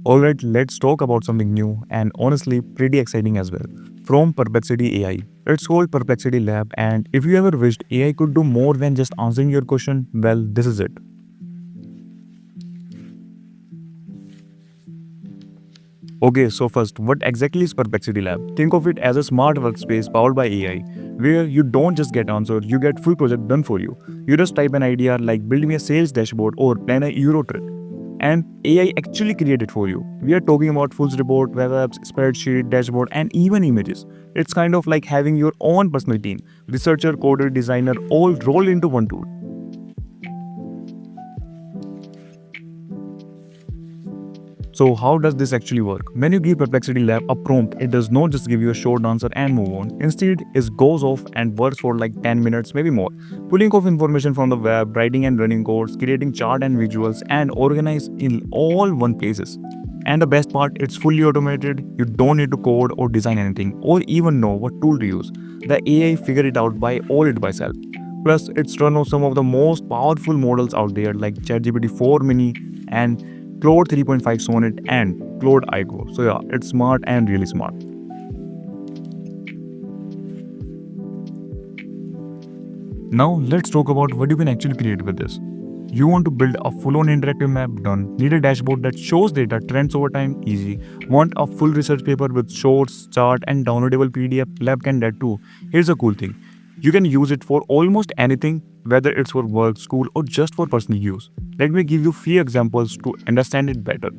Alright, let's talk about something new and honestly pretty exciting as well. From Perplexity AI. It's called Perplexity Lab, and if you ever wished AI could do more than just answering your question, well, this is it. Okay, so first, what exactly is Perplexity Lab? Think of it as a smart workspace powered by AI, where you don't just get answers, you get full project done for you. You just type an idea like build me a sales dashboard or plan a Euro trip, and AI actually create it for you. We are talking about full report, web apps, spreadsheet, dashboard, and even images. It's kind of like having your own personal team, researcher, coder, designer, all rolled into one tool. So how does this actually work? When you give Perplexity Lab a prompt, it does not just give you a short answer and move on. Instead, it goes off and works for like 10 minutes, maybe more. Pulling off information from the web, writing and running codes, creating chart and visuals, and organize in all one places. And the best part, it's fully automated. You don't need to code or design anything or even know what tool to use. The AI figure it out by all it by itself. Plus, it's run on some of the most powerful models out there like ChatGPT 4 Mini and Claude 3.5 Sonnet and Claude Ico. So yeah, it's smart and really smart. Now let's talk about what you can actually create with this. You want to build a full-on interactive map? Done. Need a dashboard that shows data trends over time? Easy. Want a full research paper with shorts, chart, and downloadable PDF? Lab can that too. Here's a cool thing. You can use it for almost anything, whether it's for work, school, or just for personal use. Let me give you few examples to understand it better.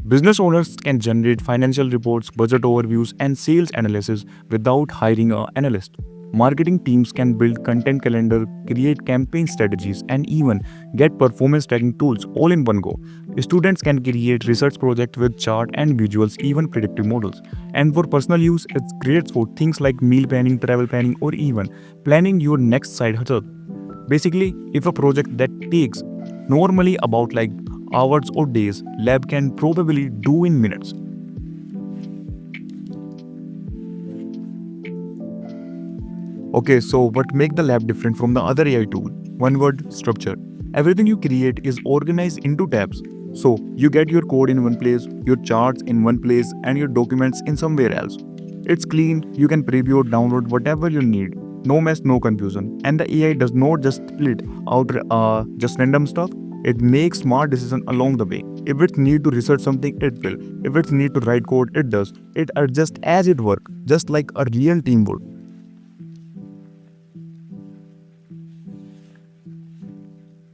Business owners can generate financial reports, budget overviews, and sales analysis without hiring an analyst. Marketing teams can build content calendar, create campaign strategies, and even get performance tracking tools all in one go. Students can create research projects with chart and visuals, even predictive models. And for personal use, it's great for things like meal planning, travel planning, or even planning your next side hustle. Basically, if a project that takes normally about like hours or days, lab can probably do in minutes. Okay, so what make the lab different from the other AI tool? One word, structure. Everything you create is organized into tabs. So you get your code in one place, your charts in one place, and your documents in somewhere else. It's clean, you can preview or download whatever you need. No mess, no confusion. And the AI does not just split out just random stuff. It makes smart decisions along the way. If it need to research something, it will. If it need to write code, it does. It adjusts as it work, just like a real team would.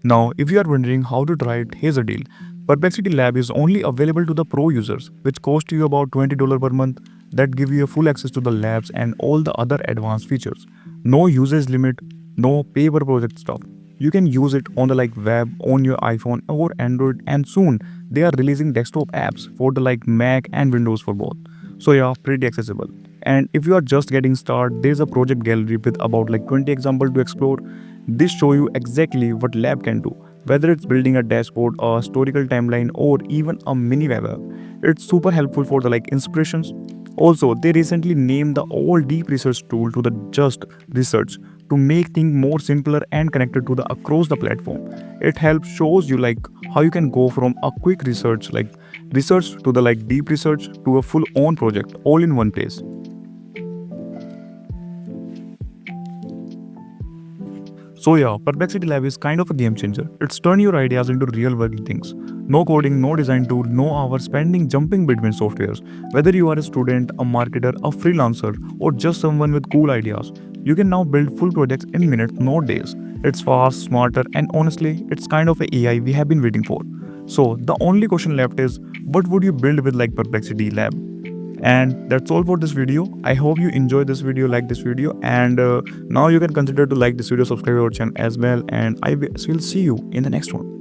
Now, if you are wondering how to try it, here's a deal. Perplexity Lab is only available to the pro users, which cost you about $20 per month. That give you a full access to the labs and all the other advanced features. No usage limit, no pay per project stuff. You can use it on the like web, on your iPhone or Android, and soon they are releasing desktop apps for the like Mac and Windows for both. So yeah, pretty accessible. And if you are just getting started, there's a project gallery with about like 20 examples to explore. This show you exactly what lab can do, whether it's building a dashboard, a historical timeline, or even a mini web app. It's super helpful for the like inspirations. Also, they recently named the all deep research tool to the just research to make things more simpler and connected to the across the platform. It helps shows you like how you can go from a quick research to the like deep research to a full on project all in one place. So yeah, Perplexity Lab is kind of a game changer. It's turn your ideas into real working things. No coding, no design tool, no hours spending jumping between softwares. Whether you are a student, a marketer, a freelancer, or just someone with cool ideas, you can now build full projects in minutes, not days. It's fast, smarter, and honestly, it's kind of a AI we have been waiting for. So the only question left is, what would you build with like Perplexity Lab? And that's all for this video. I hope you enjoyed this video, like this video, and now you can consider to like this video, subscribe our channel as well, and I will see you in the next one.